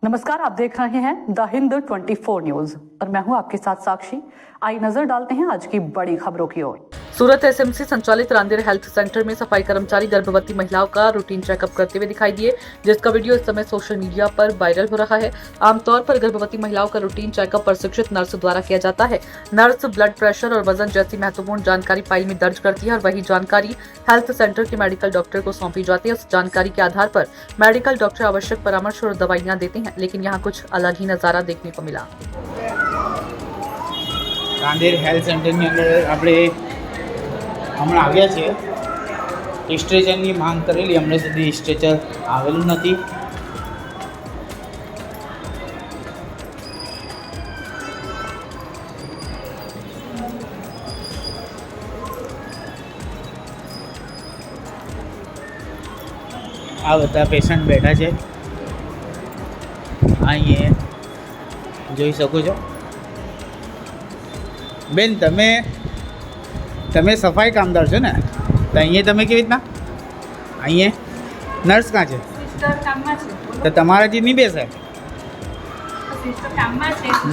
नमस्कार, आप देख रहे हैं द हिंद 24 न्यूज और मैं हूं आपके साथ साक्षी। आइए नजर डालते हैं आज की बड़ी खबरों की ओर। सूरत एसएमसी संचालित रांदेर हेल्थ सेंटर में सफाई कर्मचारी गर्भवती महिलाओं का रूटीन चेकअप करते हुए दिखाई दिए, जिसका वीडियो इस समय सोशल मीडिया पर वायरल हो रहा है। आमतौर पर गर्भवती महिलाओं का रूटीन चेकअप प्रशिक्षित नर्स द्वारा किया जाता है। नर्स ब्लड प्रेशर और वजन जैसी महत्वपूर्ण जानकारी फाइल में दर्ज करती है और वही जानकारी हेल्थ सेंटर के मेडिकल डॉक्टर को सौंपी जाती है। उस जानकारी के आधार पर मेडिकल डॉक्टर आवश्यक परामर्श और दवाइयां देते हैं, लेकिन यहाँ कुछ अलग ही नजारा देखने को मिला। रांदेर हेल्थ सेंटરની અંદર આપણે હમણાં આવ્યા છીએ। સ્ટ્રેચરની માંગ કરેલી, હમણાં સુધી સ્ટ્રેચર આવેલું નથી। આ બધા પેશન્ટ બેઠા છે, અહીંયા જોઈ શકો છો। બેન, તમે સફાઈ કામદાર છો ને, તો અહીંયા તમે કેવી રીતના અહીંયા નર્સ કાં છે? તો તમારાથી નહીં બેસાય?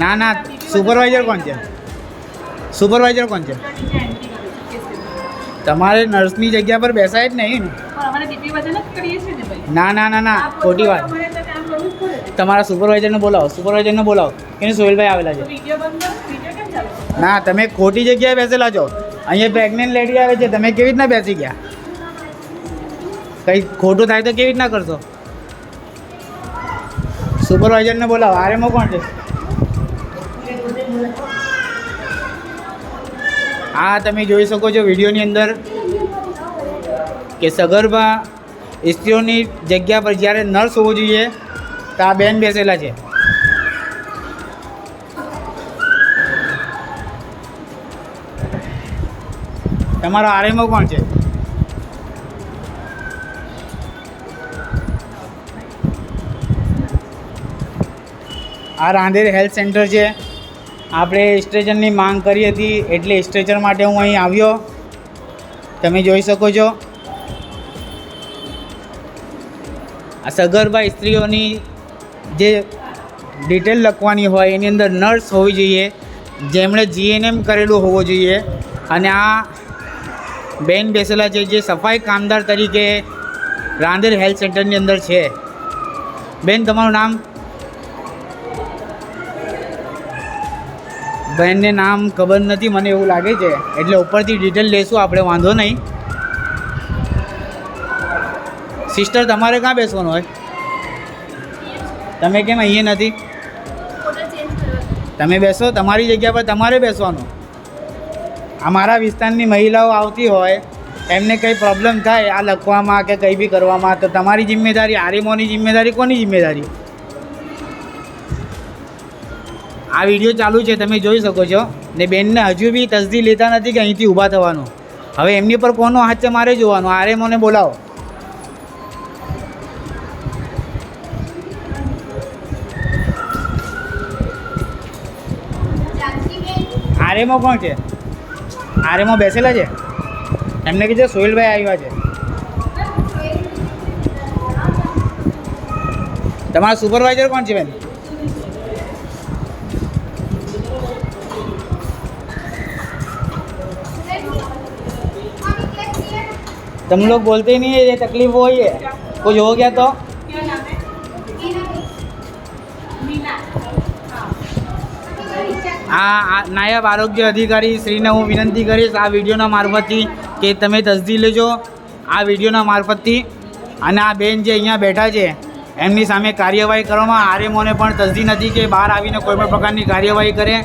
ના, સુપરવાઇઝર કોણ છે? સુપરવાઇઝર કોણ છે? તમારે નર્સની જગ્યા પર બેસાય જ નહીં ને? ના, ખોટી વાત। તમારા સુપરવાઇઝરને બોલાવો। એને સોહેલભાઈ આવેલા છે। ના, તમે ખોટી જગ્યાએ બેસેલા છો। અહીંયા પ્રેગ્નન્ટ લેડી આવે છે, તમે કેવી રીતના બેસી ગયા? કંઈ ખોટું થાય તો કેવી રીતના કરશો? સુપરવાઇઝરને બોલાવો। આરએમઓ કોણ છે? આ તમે જોઈ શકો છો વિડીયોની અંદર કે સગર્ભા સ્ત્રીઓની જગ્યા પર જ્યારે નર્સ હોવો જોઈએ તો આ બેન બેસેલા છે। તમારો આરએમઓ કોણ છે? આ રાંદેર હેલ્થ સેન્ટર છે। આપણે સ્ટ્રેચરની માંગ કરી હતી, એટલે સ્ટ્રેચર માટે હું અહીં આવ્યો। તમે જોઈ શકો છો આ સગર્ભા સ્ત્રીઓની જે ડિટેલ લખવાની હોય એની અંદર નર્સ હોવી જોઈએ, જેમણે જીએનએમ કરેલું હોવું જોઈએ। અને આ બેન બેસેલા છે જે સફાઈ કામદાર તરીકે રાંદેર હેલ્થ સેન્ટરની અંદર છે। બેન, તમારું નામ? બેનને નામ ખબર નથી, મને એવું લાગે છે, એટલે ઉપરથી ડિટેલ લેશું આપણે, વાંધો નહીં। સિસ્ટર, તમારે ક્યાં બેસવાનું હોય? તમે કેમ અહીંયા નથી? તમે બેસો, તમારી જગ્યા પર તમારે બેસવાનું। અમારા વિસ્તારની મહિલાઓ આવતી હોય, એમને કંઈ પ્રોબ્લેમ થાય આ લખવામાં કે કંઈ બી કરવામાં, તો તમારી જિમ્મેદારી, આરએમઓની જિમ્મેદારી, કોની જિમ્મેદારી? આ વિડીયો ચાલુ છે, તમે જોઈ શકો છો ને બેનને હજુ બી તસદી લેતા નથી કે અહીંથી ઊભા થવાનું। હવે એમની પર કોનો હાથ છે મારે જોવાનું। આરએમઓને બોલાવો। આરએમઓ કોણ છે? આરએમઓ બેસેલા છે, એમને કીધું સોહેલભાઈ આવ્યા છે। તમારા સુપરવાઇઝર કોણ છે બેન? तुम लोग बोलते नहीं है, ये तकलीफ वही है, कुछ हो गया तो? આ નાયબ આરોગ્ય અધિકારી શ્રીને હું વિનંતી કરીશ આ વિડીયોના મારફતથી કે તમે તસદી લેજો આ વિડીયોના મારફતથી। અને આ બેન જે અહીંયા બેઠા છે એમની સામે કાર્યવાહી કરવામાં, આરએમઓને પણ તસદી નથી કે બહાર આવીને કોઈ પણ પ્રકારની કાર્યવાહી કરે।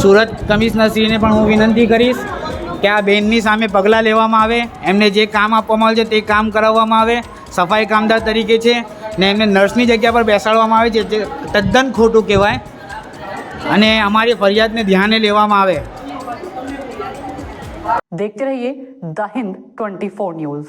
સુરત કમિશનરશ્રીને પણ હું વિનંતી કરીશ કે આ બેનની સામે પગલાં લેવામાં આવે, એમને જે કામ આપવામાં આવે છે તે કામ કરાવવામાં આવે। સફાઈ કામદાર તરીકે છે ને એમને નર્સની જગ્યા પર બેસાડવામાં આવે છે, જે તદ્દન ખોટું કહેવાય અને हमारी फरियाद ने ध्यान लेवामां आवे। देखते रहिए द हिंद 24 न्यूज।